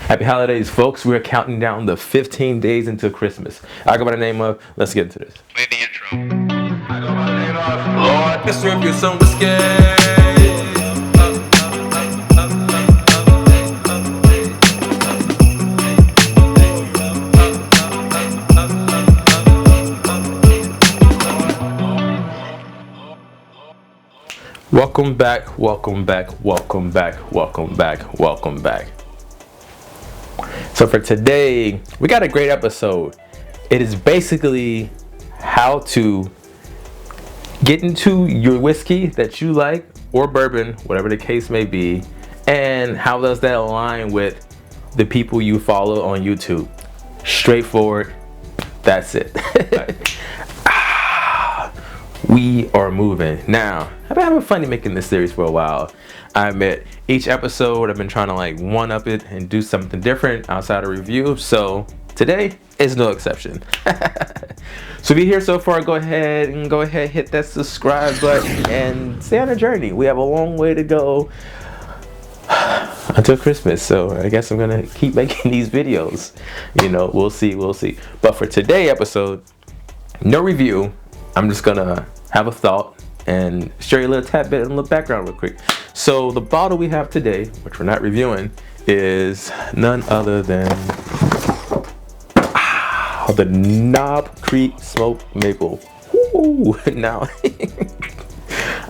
Happy holidays, folks. We're counting down the 15 days until Christmas. I go by the name of, let's get into this. Play the intro. I go by the name of Lord. Let's serve you some whiskey. Welcome back, welcome back, welcome back, welcome back, welcome back. So for today, we got a great episode. It is basically how to get into your whiskey that you like, or bourbon, whatever the case may be, and how does that align with the people you follow on YouTube. Straightforward, that's it. We are moving. Now, I've been having fun making this series for a while. I admit, each episode I've been trying to like one-up it and do something different outside of review. So today is no exception. So if you're here so far, go ahead, hit that subscribe button and stay on the journey. We have a long way to go until Christmas. So I guess I'm gonna keep making these videos. You know, we'll see. But for today's episode, no review. I'm just gonna have a thought and share you a little tad bit and a little background real quick. So the bottle we have today, which we're not reviewing, is none other than the Knob Creek Smoked Maple. Ooh, now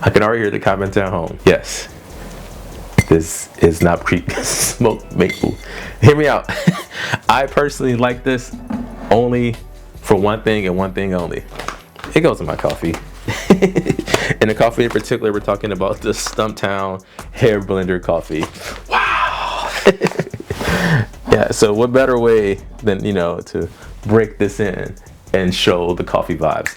I can already hear the comments at home. Yes, this is Knob Creek Smoked Maple. Hear me out. I personally like this only for one thing and one thing only. It goes in my coffee. In the coffee in particular, we're talking about the Stumptown Hair Blender coffee. Wow. Yeah, so what better way than, you know, to break this in and show the coffee vibes.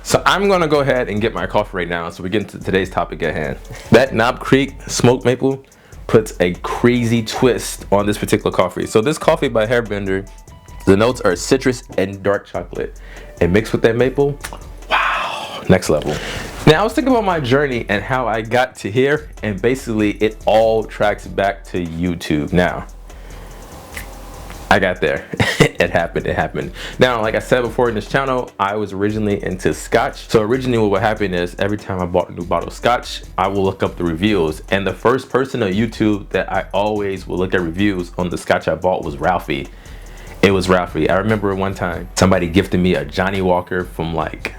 So I'm gonna go ahead and get my coffee right now so we get into today's topic at hand. That Knob Creek Smoked Maple puts a crazy twist on this particular coffee. So this coffee by Hairbender, the notes are citrus and dark chocolate, and mixed with that maple, wow, next level. Now I was thinking about my journey and how I got to here, and basically it all tracks back to YouTube. Now, I got there. It happened. Now, like I said before in this channel, I was originally into Scotch. So originally what happened is every time I bought a new bottle of Scotch, I will look up the reviews. And the first person on YouTube that I always will look at reviews on the Scotch I bought was Ralfy. It was Ralfy. I remember one time somebody gifted me a Johnny Walker from like,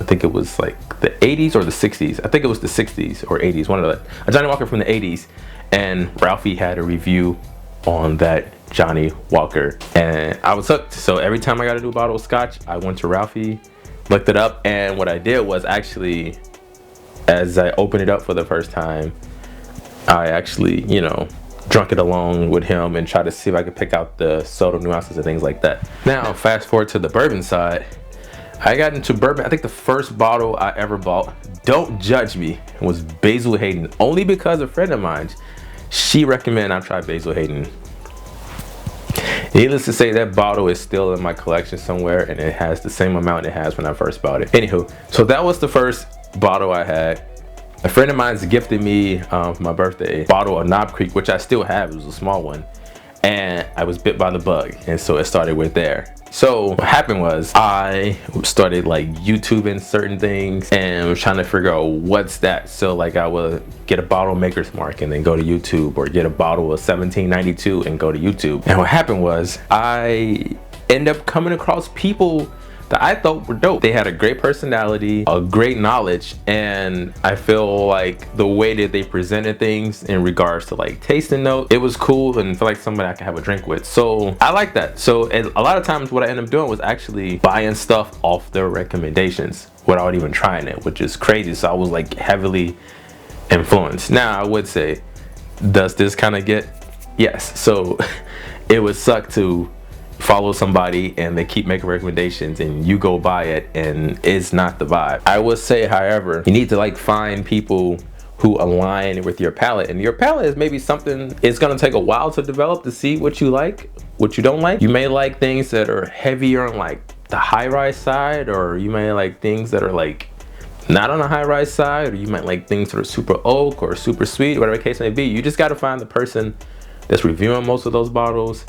I think it was like the 80s or the 60s. I think it was the 60s or 80s, one of the, a Johnny Walker from the 80s. And Ralfy had a review on that Johnny Walker. And I was hooked. So every time I got a new bottle of Scotch, I went to Ralfy, looked it up. And what I did was actually, as I opened it up for the first time, I actually, you know, drunk it along with him and try to see if I could pick out the subtle nuances and things like that. Now, fast forward to the bourbon side. I got into bourbon. I think the first bottle I ever bought, don't judge me, was Basil Hayden. Only because a friend of mine, she recommended I try Basil Hayden. Needless to say, that bottle is still in my collection somewhere, and it has the same amount it has when I first bought it. Anywho, so that was the first bottle I had. A friend of mine's gifted me for my birthday a bottle of Knob Creek, which I still have. It was a small one, and I was bit by the bug, and so it started with there. So what happened was I started like YouTubing certain things and was trying to figure out what's that. So like I would get a bottle maker's mark and then go to YouTube, or get a bottle of 1792 and go to YouTube. And what happened was I ended up coming across people that I thought were dope. They had a great personality, a great knowledge, and I feel like the way that they presented things in regards to like tasting note, it was cool and feel like somebody I could have a drink with. So I like that. So a lot of times what I ended up doing was actually buying stuff off their recommendations without even trying it, which is crazy. So I was like heavily influenced. Now I would say, does this kind of get, yes. So it would suck to follow somebody and they keep making recommendations and you go buy it and it's not the vibe. I would say, however, you need to like find people who align with your palate, and your palate is maybe something, it's gonna take a while to develop to see what you like, what you don't like. You may like things that are heavier on like the high-rise side, or you may like things that are like not on the high-rise side, or you might like things that are super oak or super sweet, whatever the case may be. You just got to find the person that's reviewing most of those bottles,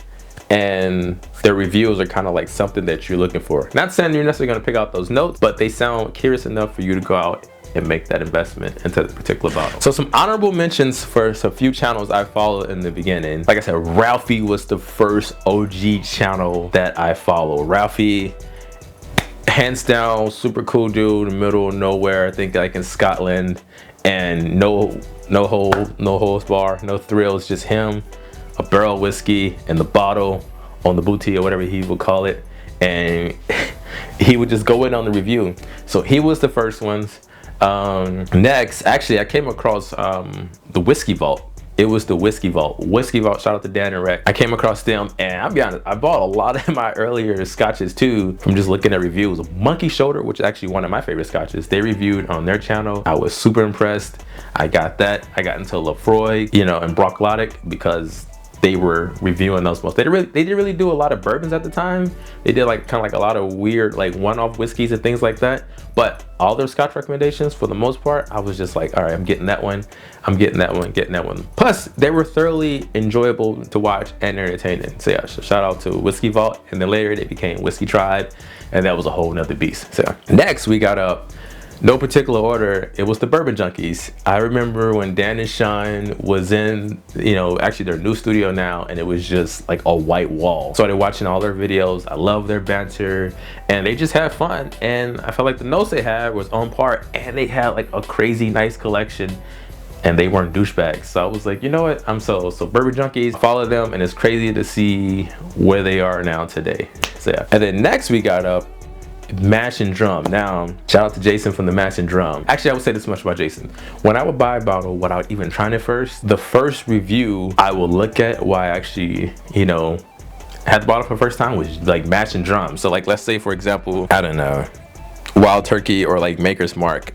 and their reviews are kind of like something that you're looking for. Not saying you're necessarily going to pick out those notes, but they sound curious enough for you to go out and make that investment into the particular bottle. So some honorable mentions for a few channels I followed in the beginning. Like I said, Ralfy was the first OG channel that I followed. Ralfy, hands down, super cool dude in the middle of nowhere, I think like in Scotland, and no holds bar, no thrills, just him, a barrel of whiskey in the bottle, on the booty or whatever he would call it, and he would just go in on the review. So he was the first ones. Next, actually, I came across the Whiskey Vault. It was the Whiskey Vault. Whiskey Vault, shout out to Dan and Rec. I came across them, and I'll be honest, I bought a lot of my earlier scotches too from just looking at reviews. Monkey Shoulder, which is actually one of my favorite scotches, they reviewed on their channel. I was super impressed. I got that. I got into Lafroy, you know, and Brocklotic because they were reviewing those most. They didn't really do a lot of bourbons at the time. They did like kind of like a lot of weird like one-off whiskeys and things like that. But all their scotch recommendations, for the most part, I was just like, all right, I'm getting that one. I'm getting that one, getting that one. Plus, they were thoroughly enjoyable to watch and entertaining. So yeah, so shout out to Whiskey Vault, and then later they became Whiskey Tribe, and that was a whole nother beast. So next we got up. No particular order, it was the Bourbon Junkies. I remember when Dan and Sean was in, you know, actually their new studio now, and it was just like a white wall. Started watching all their videos. I love their banter, and they just had fun. And I felt like the notes they had was on par, and they had like a crazy nice collection, and they weren't douchebags. So I was like, you know what, I'm so Bourbon Junkies, follow them, and it's crazy to see where they are now today. So yeah. And then next we got up Mash and Drum. Now, shout out to Jason from the Mash and Drum. Actually, I would say this much about Jason. When I would buy a bottle without even trying it first, the first review I will look at why I actually, you know, had the bottle for the first time was like Mash and Drum. So like, let's say for example, I don't know, Wild Turkey or like Maker's Mark.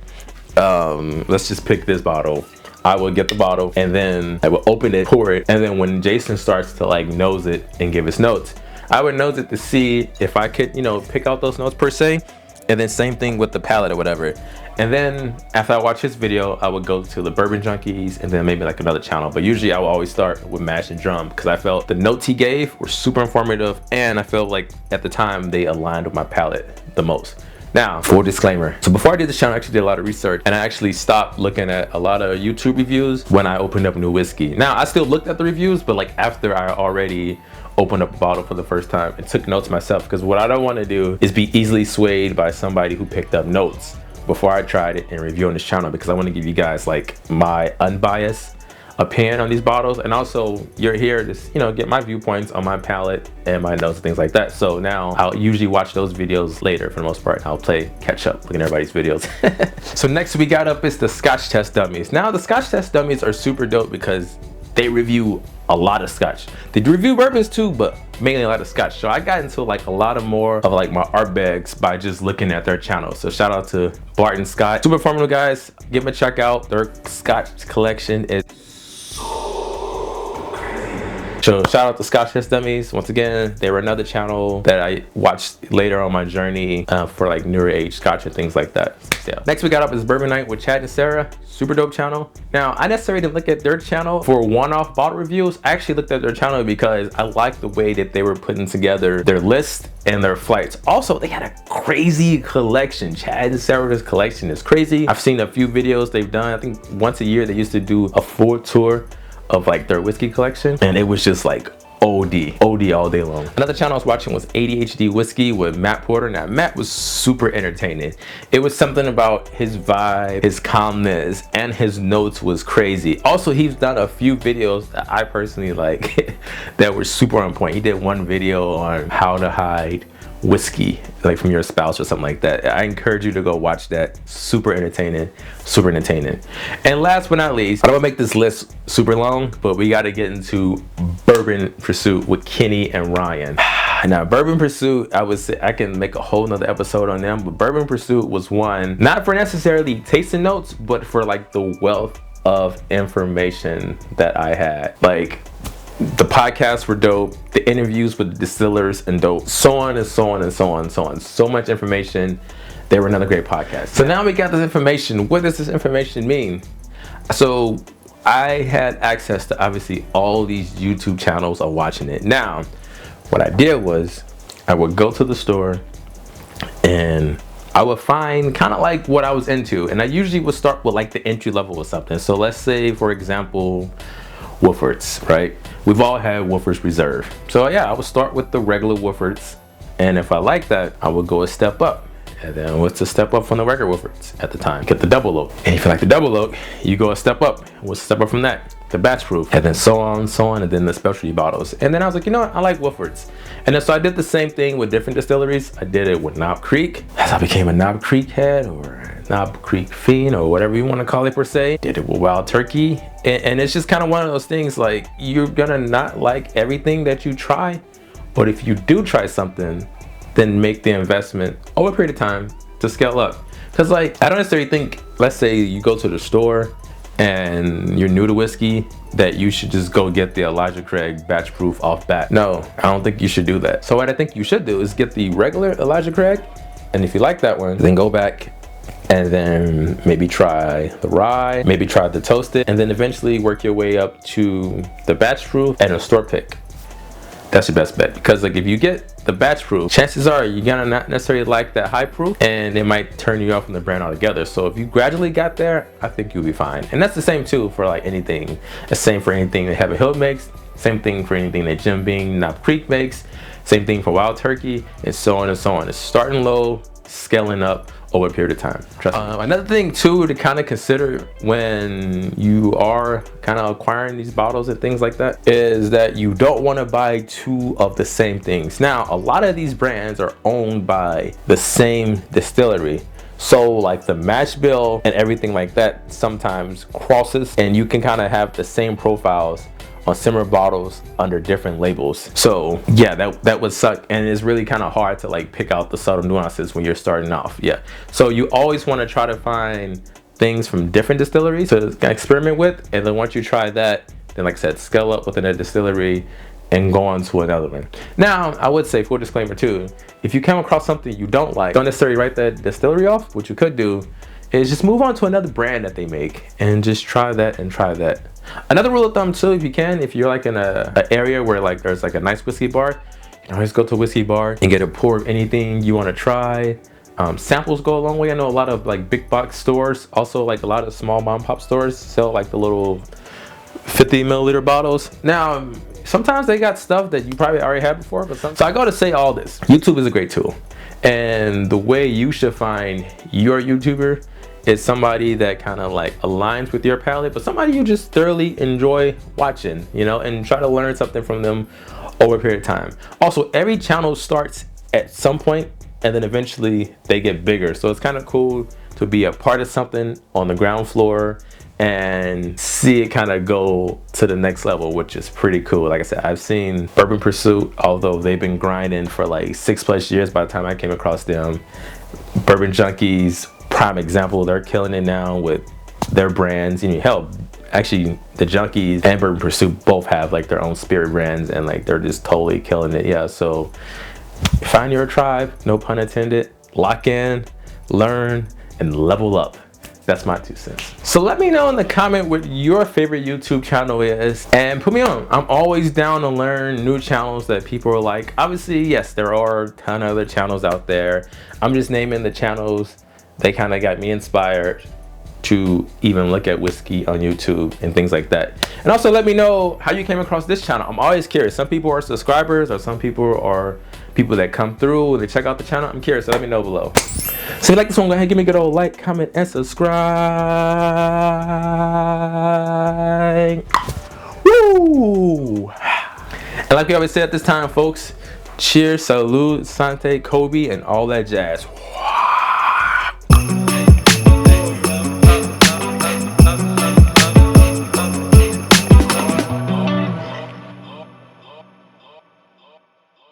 Let's just pick this bottle. I would get the bottle and then I would open it, pour it, and then when Jason starts to like nose it and give his notes, I would nose it to see if I could, you know, pick out those notes per se. And then same thing with the palate or whatever. And then after I watch his video, I would go to the Bourbon Junkies and then maybe like another channel. But usually I would always start with Mash and Drum because I felt the notes he gave were super informative, and I felt like at the time they aligned with my palate the most. Now, full disclaimer. So before I did this channel, I actually did a lot of research, and I actually stopped looking at a lot of YouTube reviews when I opened up new whiskey. Now, I still looked at the reviews, but like after I already opened up a bottle for the first time and took notes myself, because what I don't want to do is be easily swayed by somebody who picked up notes before I tried it and review on this channel, because I want to give you guys like my unbiased opinion on these bottles, and also you're here to, you know, get my viewpoints on my palate and my notes and things like that. So now I'll usually watch those videos later for the most part. I'll play catch up looking at everybody's videos. So next we got up is the Scotch Test Dummies. Now the Scotch Test Dummies are super dope because they review a lot of scotch. They do review bourbons too, but mainly a lot of scotch. So I got into like a lot of more of like my art bags by just looking at their channel. So shout out to Bart and Scott, super informative guys. Give them a check out. Their scotch collection is so shout out to Scotch Test Dummies. Once again, they were another channel that I watched later on my journey for like newer age scotch and things like that. Yeah. Next we got up is Bourbon Night with Chad and Sarah. Super dope channel. Now, I necessarily didn't look at their channel for one-off bottle reviews. I actually looked at their channel because I liked the way that they were putting together their list and their flights. Also, they had a crazy collection. Chad and Sarah's collection is crazy. I've seen a few videos they've done. I think once a year they used to do a full tour of like their whiskey collection, and it was just like OD all day long. Another channel I was watching was ADHD Whiskey with Matt Porter. Now Matt was super entertaining. It was something about his vibe, his calmness, and his notes was crazy. Also, he's done a few videos that I personally like that were super on point. He did one video on how to hide whiskey like from your spouse or something like that. I encourage you to go watch that. Super entertaining, super entertaining. And last but not least, I don't want to make this list super long, but we got to get into Bourbon Pursuit with Kenny and Ryan. Now Bourbon Pursuit, I would say I can make a whole nother episode on them, but Bourbon Pursuit was one not for necessarily tasting notes, but for like the wealth of information that I had. Like, the podcasts were dope, the interviews with the distillers and dope, so on and so on and so on and so on. So much information. They were another great podcast. So now we got this information. What does this information mean? So I had access to obviously all these YouTube channels of watching it. Now, what I did was I would go to the store and I would find kind of like what I was into, and I usually would start with like the entry level or something. So let's say, for example, Woodfords, right? We've all had Woodfords Reserve. So yeah, I would start with the regular Woodfords, and if I like that, I would go a step up. And then what's the step up from the regular Woodfords at the time? Get the double oak. And if you like the double oak, you go a step up. What's the step up from that? The batch proof. And then so on, and then the specialty bottles. And then I was like, you know what? I like Woodfords. And then so I did the same thing with different distilleries. I did it with Knob Creek, as I became a Knob Creek head, or Knob Creek fiend, or whatever you want to call it per se. Did it with Wild Turkey. And it's just kind of one of those things, like, you're gonna not like everything that you try, but if you do try something, then make the investment over a period of time to scale up. Because like, I don't necessarily think, let's say you go to the store and you're new to whiskey, that you should just go get the Elijah Craig batch proof off bat. No, I don't think you should do that. So what I think you should do is get the regular Elijah Craig, and if you like that one, then go back and then maybe try the rye, maybe try the toasted, and then eventually work your way up to the batch proof and a store pick. That's your best bet, because like if you get the batch proof, chances are you're gonna not necessarily like that high proof, and it might turn you off from the brand altogether. So if you gradually got there, I think you'll be fine. And that's the same too for like anything. The same for anything that Heaven Hill makes, same thing for anything that Jim Beam Knob Creek makes, same thing for Wild Turkey, and so on and so on. It's starting low, scaling up over a period of time. Trust me. Another thing too to kind of consider when you are kind of acquiring these bottles and things like that is that you don't want to buy two of the same things. Now, a lot of these brands are owned by the same distillery. So like the mash bill and everything like that sometimes crosses, and you can kind of have the same profiles on similar bottles under different labels. So yeah, that would suck, and it's really kind of hard to like pick out the subtle nuances when you're starting off. Yeah, so you always want to try to find things from different distilleries to experiment with, and then once you try that, then like I said, scale up within a distillery and go on to another one. Now, I would say, full disclaimer too, if you come across something you don't like, don't necessarily write that distillery off. What you could do is just move on to another brand that they make and just try that and try that. Another rule of thumb too, if you can, if you're like in an area where like there's like a nice whiskey bar, you can always go to a whiskey bar and get a pour of anything you want to try. Samples go a long way. I know a lot of like big box stores, also like a lot of small mom and pop stores sell like the little 50 milliliter bottles. Now, sometimes they got stuff that you probably already had before, but so I gotta say all this. YouTube is a great tool, and the way you should find your YouTuber is somebody that kind of like aligns with your palate, but somebody you just thoroughly enjoy watching, you know, and try to learn something from them over a period of time. Also, every channel starts at some point and then eventually they get bigger. So it's kind of cool to be a part of something on the ground floor and see it kind of go to the next level, which is pretty cool. Like I said, I've seen Bourbon Pursuit, although they've been grinding for like 6+ years by the time I came across them. Bourbon Junkies, prime example, they're killing it now with their brands. You know, hell, actually the Junkies and Bourbon Pursuit both have like their own spirit brands, and like they're just totally killing it. Yeah, so find your tribe, no pun intended, lock in, learn, and level up. That's my 2 cents. So let me know in the comment what your favorite YouTube channel is, and put me on. I'm always down to learn new channels that people are like. Obviously, yes, there are a ton of other channels out there. I'm just naming the channels they kind of got me inspired to even look at whiskey on YouTube and things like that. And also let me know how you came across this channel. I'm always curious. Some people are subscribers, or some people are people that come through and they check out the channel. I'm curious, so let me know below. So if you like this one, go ahead and give me a good old like, comment, and subscribe. Woo! And like we always say at this time, folks, cheers, salute, sante, Kobe, and all that jazz.